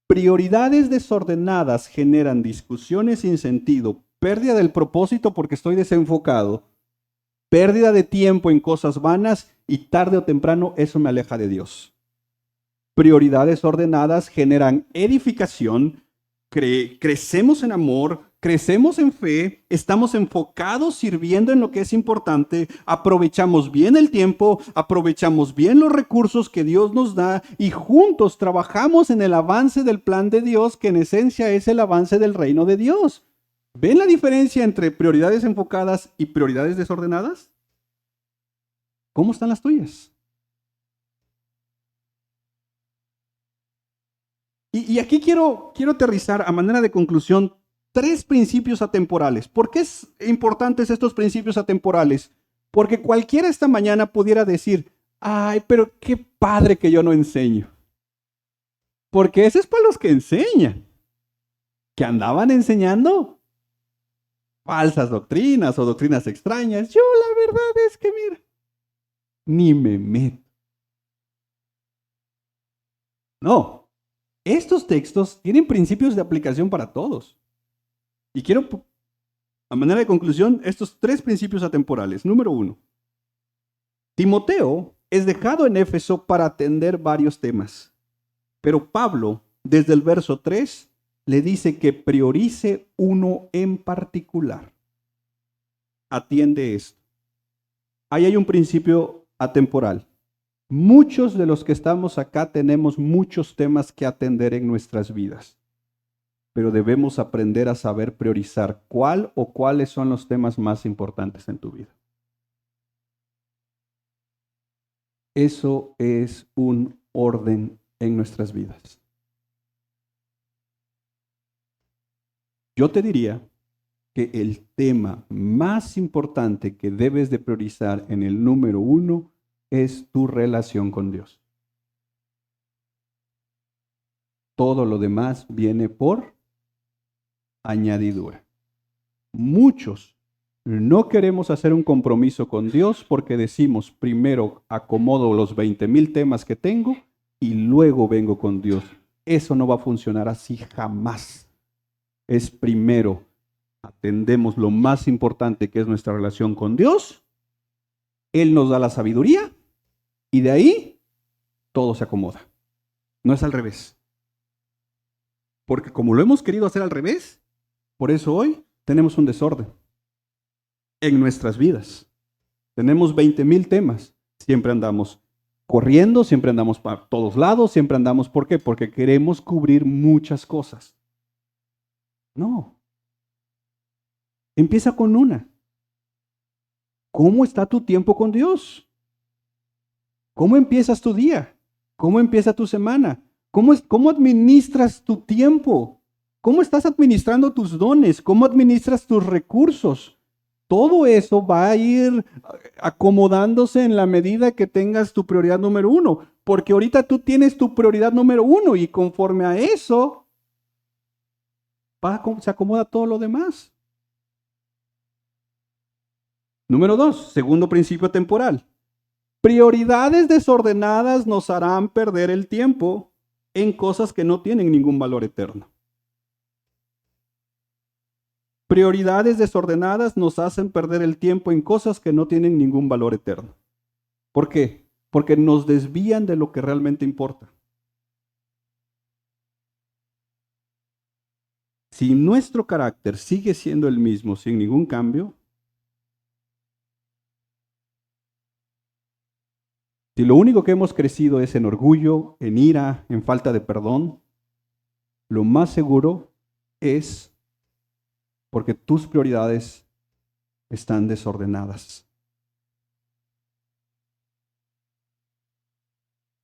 Prioridades desordenadas generan discusiones sin sentido, pérdida del propósito porque estoy desenfocado, pérdida de tiempo en cosas vanas y tarde o temprano eso me aleja de Dios. Prioridades ordenadas generan edificación, crecemos en amor, crecemos en fe, estamos enfocados sirviendo en lo que es importante, aprovechamos bien el tiempo, aprovechamos bien los recursos que Dios nos da y juntos trabajamos en el avance del plan de Dios, que en esencia es el avance del reino de Dios. ¿Ven la diferencia entre prioridades enfocadas y prioridades desordenadas? ¿Cómo están las tuyas? Y aquí quiero aterrizar a manera de conclusión 3 principios atemporales. ¿Por qué es importantes estos principios atemporales? Porque cualquiera esta mañana pudiera decir, ay, pero qué padre que yo no enseño. Porque ese es para los que enseñan, que andaban enseñando falsas doctrinas o doctrinas extrañas. Yo la verdad es que, mira, ni me meto. No, estos textos tienen principios de aplicación para todos. Y quiero, a manera de conclusión, estos 3 principios atemporales. Número 1. Timoteo es dejado en Éfeso para atender varios temas. Pero Pablo, desde el verso 3, le dice que priorice uno en particular. Atiende esto. Ahí hay un principio atemporal. Muchos de los que estamos acá tenemos muchos temas que atender en nuestras vidas, pero debemos aprender a saber priorizar cuál o cuáles son los temas más importantes en tu vida. Eso es un orden en nuestras vidas. Yo te diría que el tema más importante que debes de priorizar en el número 1 es tu relación con Dios. Todo lo demás viene por añadidura. Muchos no queremos hacer un compromiso con Dios porque decimos, primero acomodo los 20,000 temas que tengo y luego vengo con Dios. Eso no va a funcionar así jamás. Es primero atendemos lo más importante, que es nuestra relación con Dios. Él nos da la sabiduría y de ahí todo se acomoda. No es al revés. Porque como lo hemos querido hacer al revés, por eso hoy tenemos un desorden en nuestras vidas. Tenemos 20,000 temas. Siempre andamos corriendo, siempre andamos para todos lados, siempre andamos, ¿por qué? Porque queremos cubrir muchas cosas. No. Empieza con una. ¿Cómo está tu tiempo con Dios? ¿Cómo empiezas tu día? ¿Cómo empieza tu semana? ¿Cómo administras tu tiempo? ¿Cómo estás administrando tus dones? ¿Cómo administras tus recursos? Todo eso va a ir acomodándose en la medida que tengas tu prioridad número uno, porque ahorita tú tienes tu prioridad número uno y conforme a eso se acomoda todo lo demás. Número 2, segundo principio temporal. Prioridades desordenadas nos harán perder el tiempo en cosas que no tienen ningún valor eterno. Prioridades desordenadas nos hacen perder el tiempo en cosas que no tienen ningún valor eterno. ¿Por qué? Porque nos desvían de lo que realmente importa. Si nuestro carácter sigue siendo el mismo sin ningún cambio, si lo único que hemos crecido es en orgullo, en ira, en falta de perdón, lo más seguro es porque tus prioridades están desordenadas.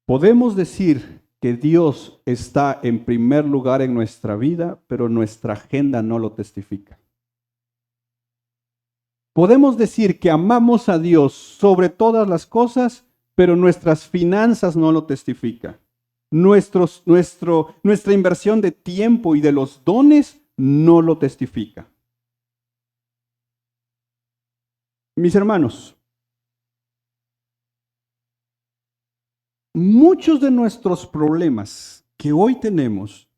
Podemos decir que Dios está en primer lugar en nuestra vida, pero nuestra agenda no lo testifica. Podemos decir que amamos a Dios sobre todas las cosas, pero nuestras finanzas no lo testifican. Nuestra inversión de tiempo y de los dones no lo testifica. Mis hermanos, muchos de nuestros problemas que hoy tenemos,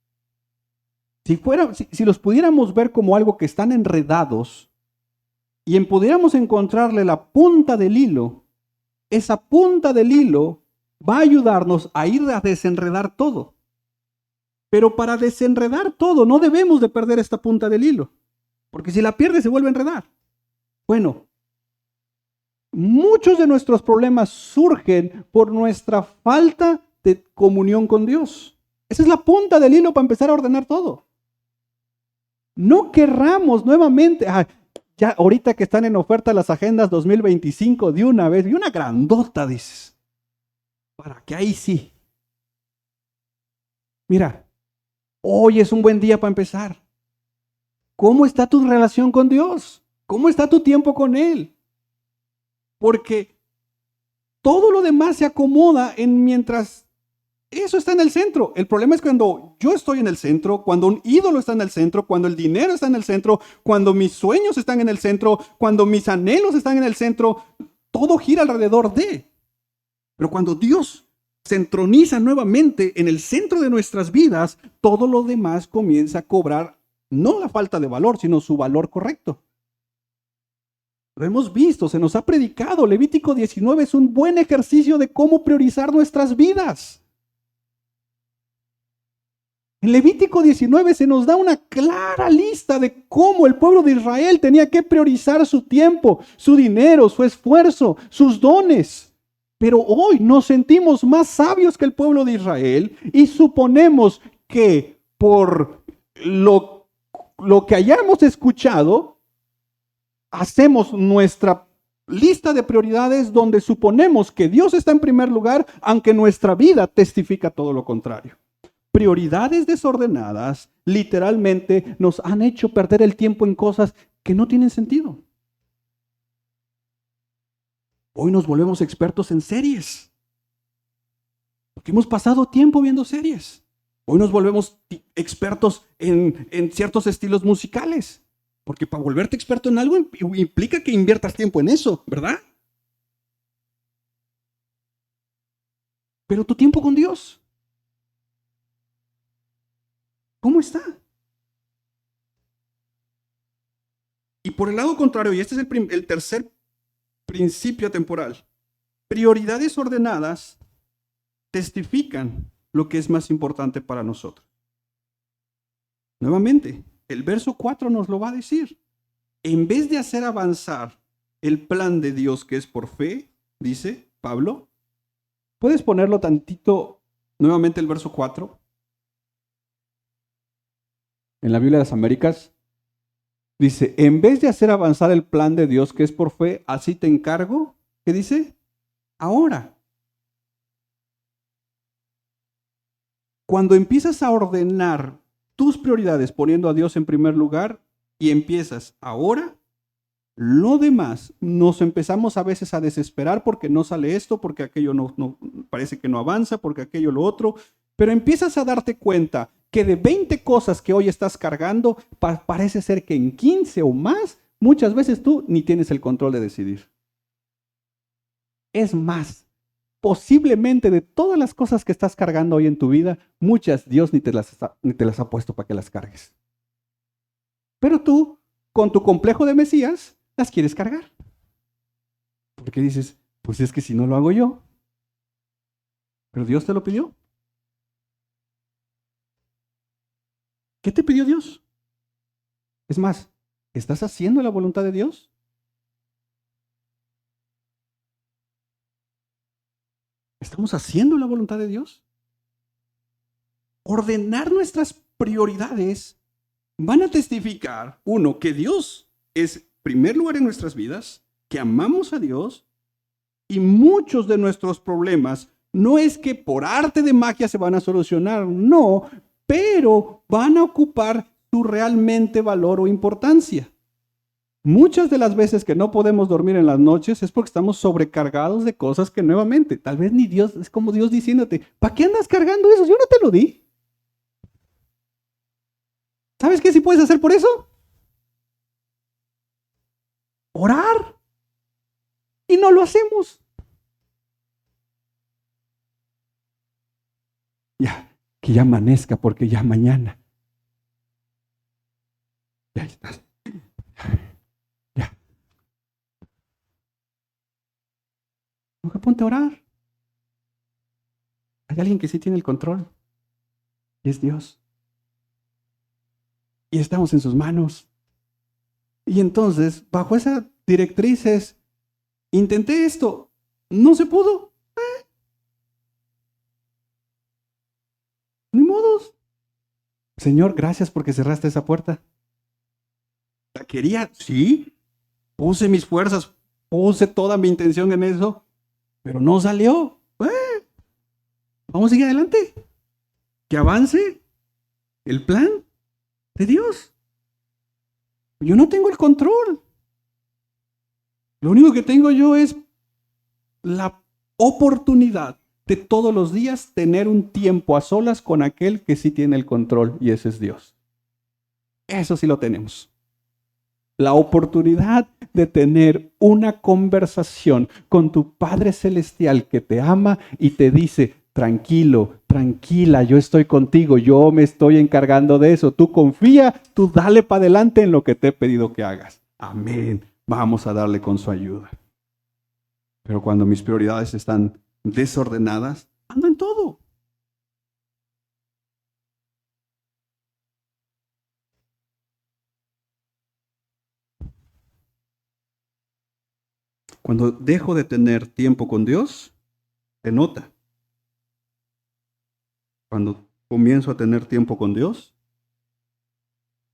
si los pudiéramos ver como algo que están enredados y pudiéramos encontrarle la punta del hilo, esa punta del hilo va a ayudarnos a ir a desenredar todo. Pero para desenredar todo no debemos de perder esta punta del hilo, porque si la pierdes se vuelve a enredar. Bueno, muchos de nuestros problemas surgen por nuestra falta de comunión con Dios. Esa es la punta del hilo para empezar a ordenar todo. No querramos nuevamente, ya ahorita que están en oferta las agendas 2025 de una vez, y una grandota dices, para que ahí sí. Mira, hoy es un buen día para empezar. ¿Cómo está tu relación con Dios? ¿Cómo está tu tiempo con Él? Porque todo lo demás se acomoda mientras eso está en el centro. El problema es cuando yo estoy en el centro, cuando un ídolo está en el centro, cuando el dinero está en el centro, cuando mis sueños están en el centro, cuando mis anhelos están en el centro, todo gira alrededor de. Pero cuando Dios se entroniza nuevamente en el centro de nuestras vidas, todo lo demás comienza a cobrar no la falta de valor, sino su valor correcto. Lo hemos visto, se nos ha predicado. Levítico 19 es un buen ejercicio de cómo priorizar nuestras vidas. En Levítico 19 se nos da una clara lista de cómo el pueblo de Israel tenía que priorizar su tiempo, su dinero, su esfuerzo, sus dones. Pero hoy nos sentimos más sabios que el pueblo de Israel y suponemos que por lo que hayamos escuchado, hacemos nuestra lista de prioridades donde suponemos que Dios está en primer lugar, aunque nuestra vida testifica todo lo contrario. Prioridades desordenadas literalmente nos han hecho perder el tiempo en cosas que no tienen sentido. Hoy nos volvemos expertos en series, porque hemos pasado tiempo viendo series. Hoy nos volvemos expertos en ciertos estilos musicales. Porque para volverte experto en algo implica que inviertas tiempo en eso, ¿verdad? Pero tu tiempo con Dios, ¿cómo está? Y por el lado contrario, y este es el tercer principio temporal, prioridades ordenadas testifican lo que es más importante para nosotros. Nuevamente, el verso 4 nos lo va a decir. En vez de hacer avanzar el plan de Dios que es por fe, dice Pablo, ¿puedes ponerlo tantito nuevamente el verso 4? En la Biblia de las Américas dice, en vez de hacer avanzar el plan de Dios que es por fe, así te encargo, ¿qué dice? Ahora. Cuando empiezas a ordenar tus prioridades poniendo a Dios en primer lugar y empiezas ahora, lo demás, nos empezamos a veces a desesperar porque no sale esto, porque aquello no parece que no avanza, porque aquello lo otro, pero empiezas a darte cuenta que de 20 cosas que hoy estás cargando, parece ser que en 15 o más, muchas veces tú ni tienes el control de decidir. Es más, posiblemente de todas las cosas que estás cargando hoy en tu vida, muchas Dios ni te las ha puesto para que las cargues. Pero tú, con tu complejo de Mesías, las quieres cargar. Porque dices, pues es que si no lo hago yo. Pero Dios te lo pidió. ¿Qué te pidió Dios? Es más, ¿estás haciendo la voluntad de Dios? ¿Estamos haciendo la voluntad de Dios? Ordenar nuestras prioridades van a testificar, uno, que Dios es primer lugar en nuestras vidas, que amamos a Dios, y muchos de nuestros problemas no es que por arte de magia se van a solucionar, no, pero van a ocupar su realmente valor o importancia. Muchas de las veces que no podemos dormir en las noches es porque estamos sobrecargados de cosas que nuevamente, tal vez ni Dios, es como Dios diciéndote, ¿para qué andas cargando eso? Yo no te lo di. ¿Sabes qué sí puedes hacer por eso? Orar. Y no lo hacemos. Ya, que ya amanezca porque ya mañana. Ya estás. Ya. Mejor ponte a orar. Hay alguien que sí tiene el control. Y es Dios. Y estamos en sus manos. Y entonces, bajo esa directrices, intenté esto. No se pudo. Ni modos. Señor, gracias porque cerraste esa puerta. La quería, sí. Puse mis fuerzas, puse toda mi intención en eso, pero no salió. Vamos a seguir adelante. Que avance el plan de Dios. Yo no tengo el control. Lo único que tengo yo es la oportunidad de todos los días tener un tiempo a solas con aquel que sí tiene el control, y ese es Dios. Eso sí lo tenemos. La oportunidad de tener una conversación con tu Padre Celestial que te ama y te dice, tranquilo, tranquila, yo estoy contigo, yo me estoy encargando de eso. Tú confía, tú dale para adelante en lo que te he pedido que hagas. Amén. Vamos a darle con su ayuda. Pero cuando mis prioridades están desordenadas, ando en todo. Cuando dejo de tener tiempo con Dios, se nota. Cuando comienzo a tener tiempo con Dios,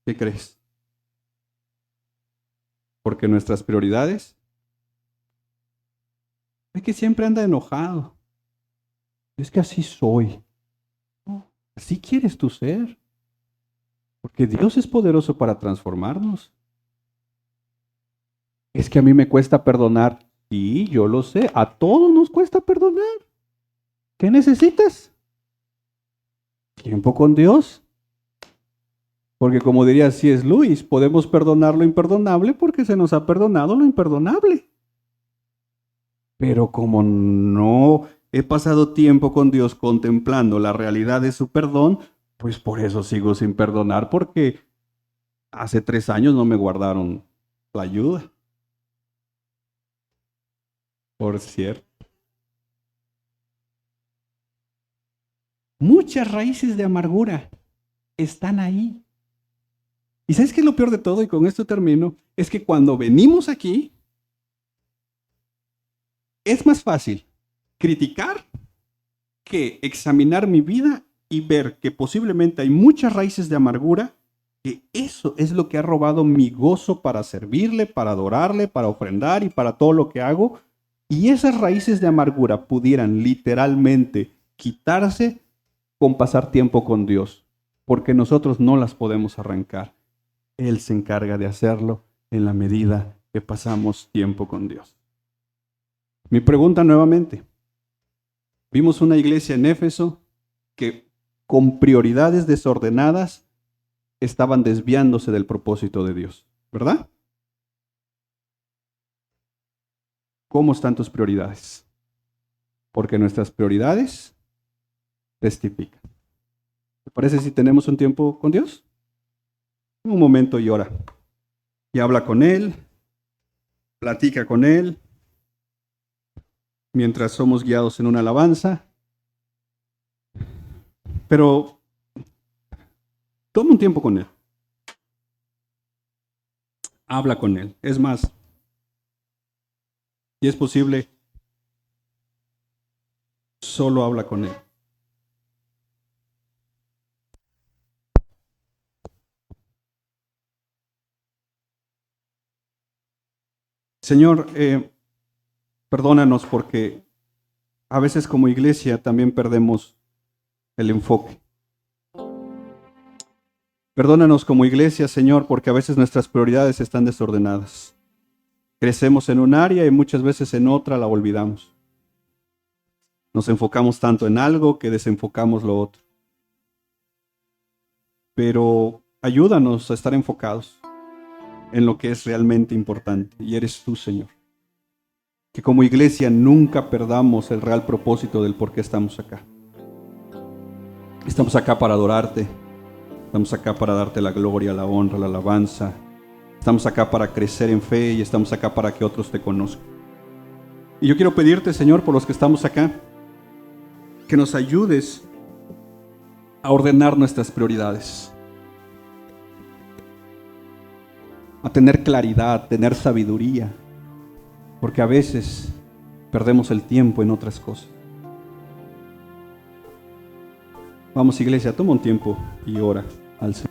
¿qué crees? Porque nuestras prioridades, es que siempre anda enojado. Es que así soy. Así quieres tú ser. Porque Dios es poderoso para transformarnos. Es que a mí me cuesta perdonar. Sí, yo lo sé. A todos nos cuesta perdonar. ¿Qué necesitas? Tiempo con Dios. Porque como diría C.S. Lewis, podemos perdonar lo imperdonable porque se nos ha perdonado lo imperdonable. Pero como no he pasado tiempo con Dios contemplando la realidad de su perdón, pues por eso sigo sin perdonar, porque hace 3 años no me guardaron la ayuda. Por cierto. Muchas raíces de amargura están ahí. ¿Y sabes qué es lo peor de todo? Y con esto termino. Es que cuando venimos aquí, es más fácil criticar que examinar mi vida y ver que posiblemente hay muchas raíces de amargura, que eso es lo que ha robado mi gozo para servirle, para adorarle, para ofrendar y para todo lo que hago. Y esas raíces de amargura pudieran literalmente quitarse con pasar tiempo con Dios, porque nosotros no las podemos arrancar. Él se encarga de hacerlo en la medida que pasamos tiempo con Dios. Mi pregunta nuevamente. Vimos una iglesia en Éfeso que con prioridades desordenadas estaban desviándose del propósito de Dios, ¿verdad? ¿Cómo están tus prioridades? Porque nuestras prioridades testifican. ¿Te parece si tenemos un tiempo con Dios? Un momento y ora. Y habla con Él, platica con Él, mientras somos guiados en una alabanza. Pero toma un tiempo con Él. Habla con Él. Es más, si es posible, solo habla con Él. Señor, perdónanos porque a veces como iglesia también perdemos el enfoque. Perdónanos como iglesia, Señor, porque a veces nuestras prioridades están desordenadas. Crecemos en un área y muchas veces en otra la olvidamos. Nos enfocamos tanto en algo que desenfocamos lo otro. Pero ayúdanos a estar enfocados en lo que es realmente importante, y eres tú, Señor. Que como iglesia nunca perdamos el real propósito del por qué estamos acá. Estamos acá para adorarte, estamos acá para darte la gloria, la honra, la alabanza. Estamos acá para crecer en fe y estamos acá para que otros te conozcan. Y yo quiero pedirte, Señor, por los que estamos acá, que nos ayudes a ordenar nuestras prioridades, a tener claridad, tener sabiduría, porque a veces perdemos el tiempo en otras cosas. Vamos, iglesia, toma un tiempo y ora al Señor.